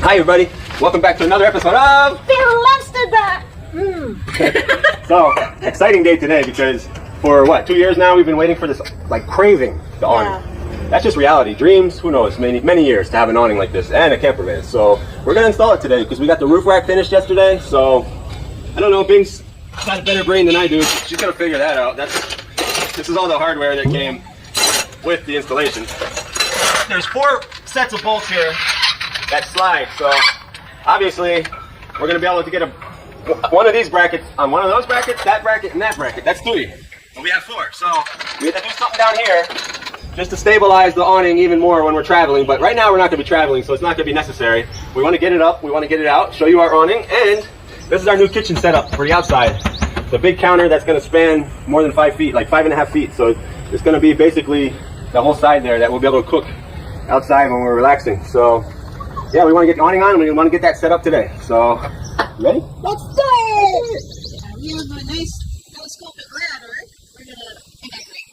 Hi everybody, welcome back to another episode of FilAmstagram. So, exciting day today because for what, 2 years now we've been waiting for this, like craving the awning. That's just reality. Dreams, who knows, many years to have an awning like this and a camper van. So we're gonna install it today because we got the roof rack finished yesterday. So I don't know, Bing's got a better brain than I do. She's gonna figure that out. This is all the hardware that came with the installation. There's 4 sets of bolts here that slide, so obviously we're going to be able to get one of these brackets on one of those brackets, that bracket, and that bracket. That's 3, and we have 4, so we have to do something down here just to stabilize the awning even more when we're traveling. But right now we're not going to be traveling, so it's not going to be necessary. We want to get it up, we want to get it out, show you our awning, and this is our new kitchen setup for the outside. The big counter that's going to span more than 5 feet, like 5.5 feet, so it's going to be basically the whole side there that we'll be able to cook outside when we're relaxing. So yeah, we want to get the awning on and we want to get that set up today. So, ready? Let's do it! We have a nice telescopic ladder. We're going to integrate.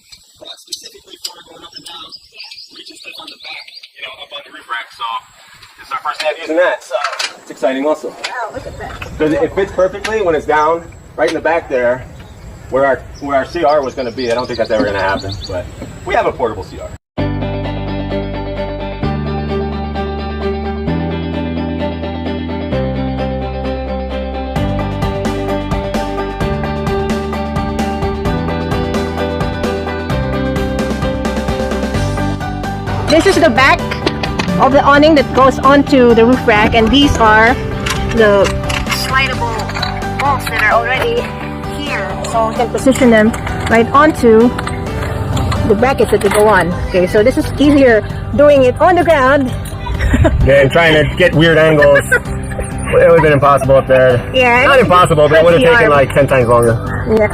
Specifically for going up and down. Yeah. We can stick on the back, up on the roof rack. So, this is our first day of using that. So, it's exciting also. Wow, look at that. Because it fits perfectly when it's down right in the back there where our CR was going to be. I don't think that's ever going to happen, but we have a portable CR. This is the back of the awning that goes onto the roof rack, and these are the slidable bolts that are already here, so we can position them right onto the brackets that they go on. Okay, so this is easier doing it on the ground. Yeah, and trying to get weird angles. It would have been impossible up there. Yeah, not impossible, but it would have taken like 10 times longer. Yeah.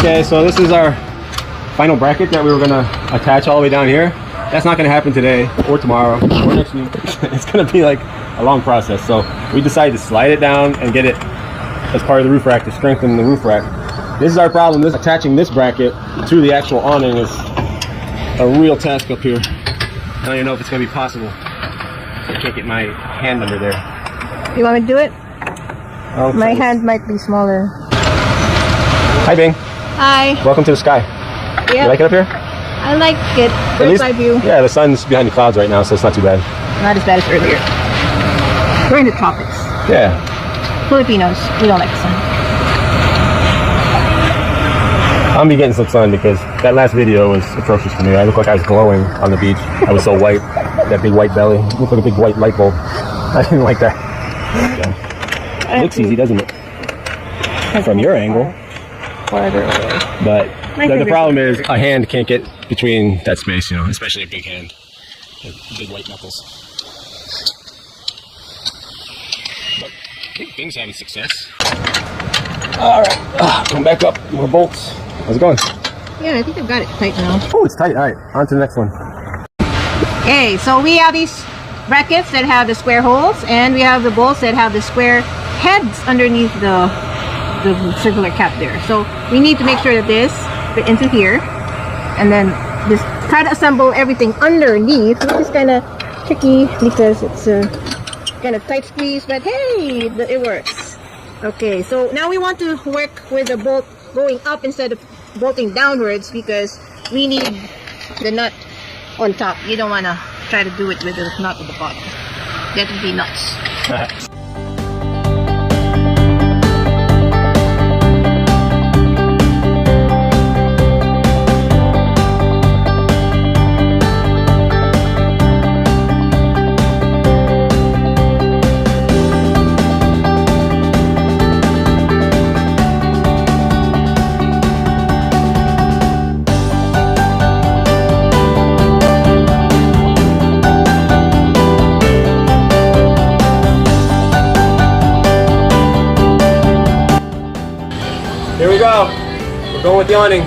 Okay, so this is our final bracket that we were gonna attach all the way down here. That's not gonna happen today or tomorrow or next week. It's gonna be like a long process. So we decided to slide it down and get it as part of the roof rack to strengthen the roof rack. This is our problem. Attaching this bracket to the actual awning is a real task up here. I don't even know if it's gonna be possible. I can't get my hand under there. You want me to do it? Oh, My hand might be smaller. Hi, Bing. Hi. Welcome to the sky. Yeah. You like it up here? I like it. At least, Bird's eye view. yeah, the sun's behind the clouds right now, so it's not too bad. Not as bad as earlier. We're in the tropics. Yeah. Filipinos, we don't like the sun. I'm be getting some sun because that last video was atrocious for me. I looked like I was glowing on the beach. I was so white. That big white belly. It looked like a big white light bulb. I didn't like that. Yeah. It looks easy, doesn't it? From your angle. Farther away. But the problem is a hand can't get between that space, especially a big hand. Big white knuckles. But I think Bing's having success. Alright, come back up. More bolts. How's it going? Yeah, I think I've got it tight now. Oh, it's tight. Alright, on to the next one. Okay, so we have these brackets that have the square holes, and we have the bolts that have the square heads underneath the circular cap there. So we need to make sure that this fit into here, and then just try to assemble everything underneath, which is kind of tricky because it's a kind of tight squeeze, but hey, it works. Okay, so now we want to work with the bolt going up instead of bolting downwards because we need the nut on top. You don't want to try to do it with the nut at the bottom. That would be nuts. going with the awning.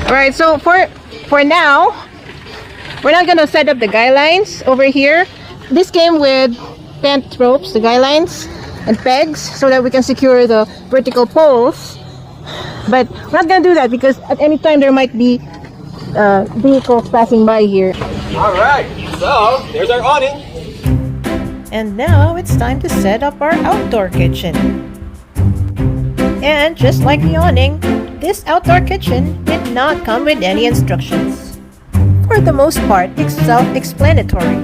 Alright, so for now, we're not gonna set up the guy lines over here. This came with bent ropes, the guy lines, and pegs, so that we can secure the vertical poles. But we're not gonna do that because at any time there might be vehicles passing by here. Alright, so there's our awning. And now it's time to set up our outdoor kitchen. And just like the awning, this outdoor kitchen did not come with any instructions. For the most part, it's self-explanatory.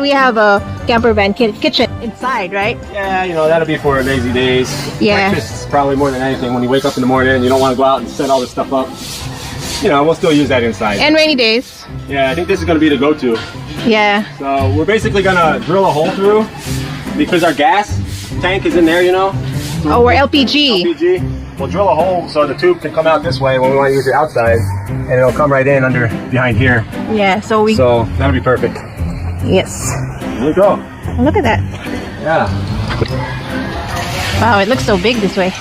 We have a campervan kitchen inside, right? Yeah, you know, that'll be for lazy days. Yeah. Breakfast probably more than anything. When you wake up in the morning and you don't want to go out and set all this stuff up, you know, we'll still use that inside. And rainy days. Yeah, I think this is going to be the go-to. Yeah. So we're basically going to drill a hole through because our gas tank is in there, you know. So Oh, we're LPG. LPG. We'll drill a hole so the tube can come out this way when we want to use it outside, and it'll come right in under behind here. Yeah, so that'll be perfect. Yes. There you go. Look at that. Yeah. Wow, it looks so big this way.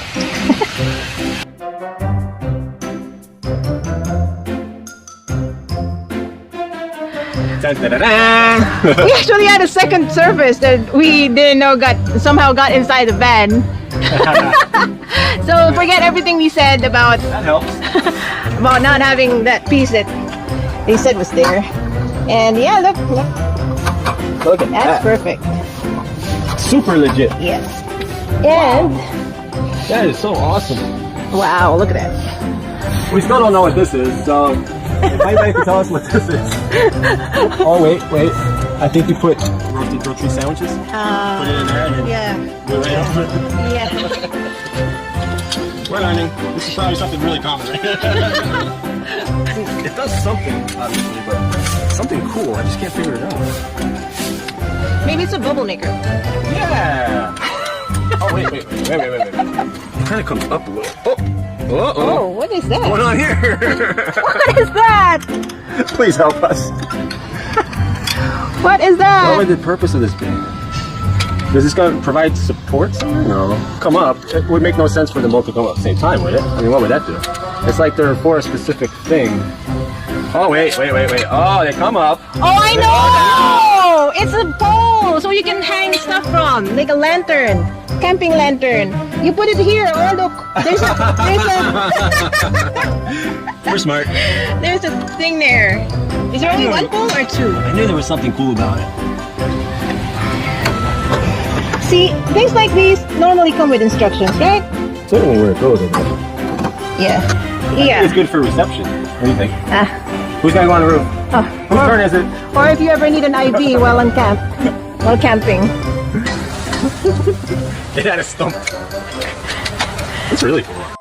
Dun, dun, dun, dun. We actually had a second surface that we didn't know somehow got inside the van. So forget everything we said about That helps. about not having that piece that they said was there. And yeah, look, Look at that's that. perfect. Super legit. Yes. And That is so awesome. wow, look at that. We still don't know what this is, so if anybody can tell us what this is. Oh, wait. I think you put roasted grocery sandwiches. Put it in there and then Yeah. do it right over it. Yeah. We're learning. This is probably something really common, right? It does something, obviously, but something cool. I just can't figure it out. Maybe it's a bubble maker. Yeah. Oh, wait. It kind of comes up a little. Oh, what is that? What's going on here? What is that? Please help us. What is that? What would the purpose of this be? Is this going to provide support somewhere? No. Come up. It would make no sense for them both to come up at the same time, would it? I mean, what would that do? It's like they're for a specific thing. Oh, wait. Oh, they come up. Oh, I know! It's a pole, so you can hang stuff from, like a lantern, camping lantern. You put it here. Oh, look, We're smart. there's a thing there. Is there only one pole or two? I knew there was something cool about it. See, things like these normally come with instructions, right? Certainly where it goes. Yeah. It's good for reception. What do you think? Ah. Who's gonna go on the roof? Whose turn is it? Or if you ever need an ID while camping. It had a stump. It's really cool.